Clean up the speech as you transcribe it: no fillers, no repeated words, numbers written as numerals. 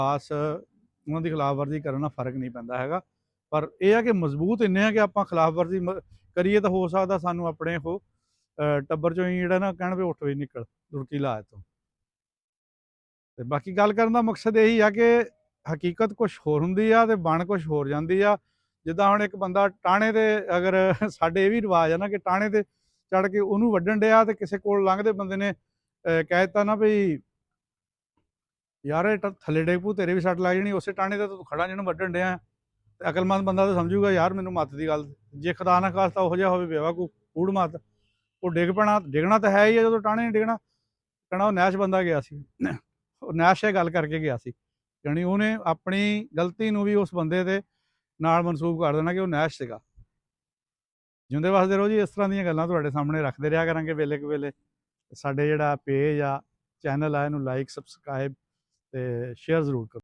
ਖਾਸ ਉਹਨਾਂ ਦੀ ਖਿਲਾਫਵਰਜੀ ਕਰਨ ਨਾਲ ਫਰਕ ਨਹੀਂ ਪੈਂਦਾ ਹੈਗਾ। ਪਰ ਇਹ ਆ ਕਿ ਮਜ਼ਬੂਤ ਇੰਨੇ ਆ ਕਿ ਆਪਾਂ ਖਿਲਾਫਵਰਜੀ ਕਰੀਏ ਤਾਂ ਹੋ ਸਕਦਾ ਸਾਨੂੰ ਆਪਣੇ ਉਹ ਟੱਬਰ ਚੋਂ ਹੀ ਜਿਹੜਾ ਨਾ ਕਹਿਣ ਵੀ ਉੱਠ ਵੀ ਨਿਕਲ ਦੁਰਕੀ ਲਾਜ ਤੋਂ। ਤੇ ਬਾਕੀ ਗੱਲ ਕਰਨ ਦਾ ਮਕਸਦ ਇਹੀ ਆ ਕਿ ਹਕੀਕਤ ਕੁਛ ਹੋਰ ਹੁੰਦੀ ਆ ਤੇ ਬਣ ਕੁਛ ਹੋਰ ਜਾਂਦੀ ਆ। ਜਿੱਦਾਂ ਹੁਣ ਇੱਕ ਬੰਦਾ ਟਾਹਣੇ ਤੇ ਅਗਰ ਸਾਡੇ ਇਹ ਵੀ ਰਿਵਾਜ ਆ ਨਾ ਕਿ ਟਾਹਣੇ ਤੇ ਚੜ੍ਹ ਕੇ ਉਹਨੂੰ ਵੱਢਣ ਡਿਆ ਤੇ ਕਿਸੇ ਕੋਲ ਲੰਘਦੇ ਬੰਦੇ ਨੇ ਕਹਿ ਦਿੱਤਾ ਨਾ ਵੀ ਯਾਰ ਇਹ ਥੱਲੇ ਡੇਗ ਪੂ ਤੇਰੇ ਵੀ ਸੱਟ ਲੱਗ ਜਾਣੀ, ਉਸੇ ਟਾਹਣੇ ਤੇ ਤੂੰ ਖੜਾ ਜਿਹਨੂੰ ਵੱਢਣ ਡਿਆ। ਤੇ ਅਕਲਮੰਦ ਬੰਦਾ ਤਾਂ ਸਮਝੂਗਾ ਯਾਰ ਮੈਨੂੰ ਮੱਤ ਦੀ ਗੱਲ, ਜੇ ਖੁਦਾ ਨਾ ਖਾਸਤਾ ਉਹੋ ਜਿਹਾ ਹੋਵੇ ਬੇਵਕੂਫ ਕੂੜ ਮੱਤ, ਉਹ ਡਿੱਗ ਪੈਣਾ। ਡਿੱਗਣਾ ਤਾਂ ਹੈ ਹੀ ਆ, ਜਦੋਂ ਟਾਹਣੇ ਨਹੀਂ ਡਿੱਗਣਾ। ਕਹਿਣਾ ਉਹ ਨੈਸ਼ ਬੰਦਾ ਗਿਆ ਸੀ, ਉਹ ਨੈਸ਼ ਇਹ ਗੱਲ ਕਰਕੇ ਗਿਆ ਸੀ, ਜਾਣੀ ਉਹਨੇ ਆਪਣੀ ਗਲਤੀ ਨੂੰ ਵੀ ਉਸ ਬੰਦੇ ਦੇ ਨਾਲ ਮਨਸੂਬ ਕਰ ਦੇਣਾ ਕਿ ਉਹ ਨੈਸ਼ ਸੀਗਾ। ਜਿਉਂਦੇ ਵਸਦੇ ਰਹੋ ਜੀ। ਇਸ ਤਰ੍ਹਾਂ ਦੀਆਂ ਗੱਲਾਂ ਤੁਹਾਡੇ ਸਾਹਮਣੇ ਰੱਖਦੇ ਰਿਹਾ ਕਰਾਂਗੇ ਵੇਲੇ ਕੁ ਵੇਲੇ। ਸਾਡੇ ਜਿਹੜਾ ਪੇਜ ਆ, ਚੈਨਲ ਆ, ਇਹਨੂੰ ਲਾਈਕ, ਸਬਸਕ੍ਰਾਈਬ ਤੇ ਸ਼ੇਅਰ ਜ਼ਰੂਰ ਕਰੋ।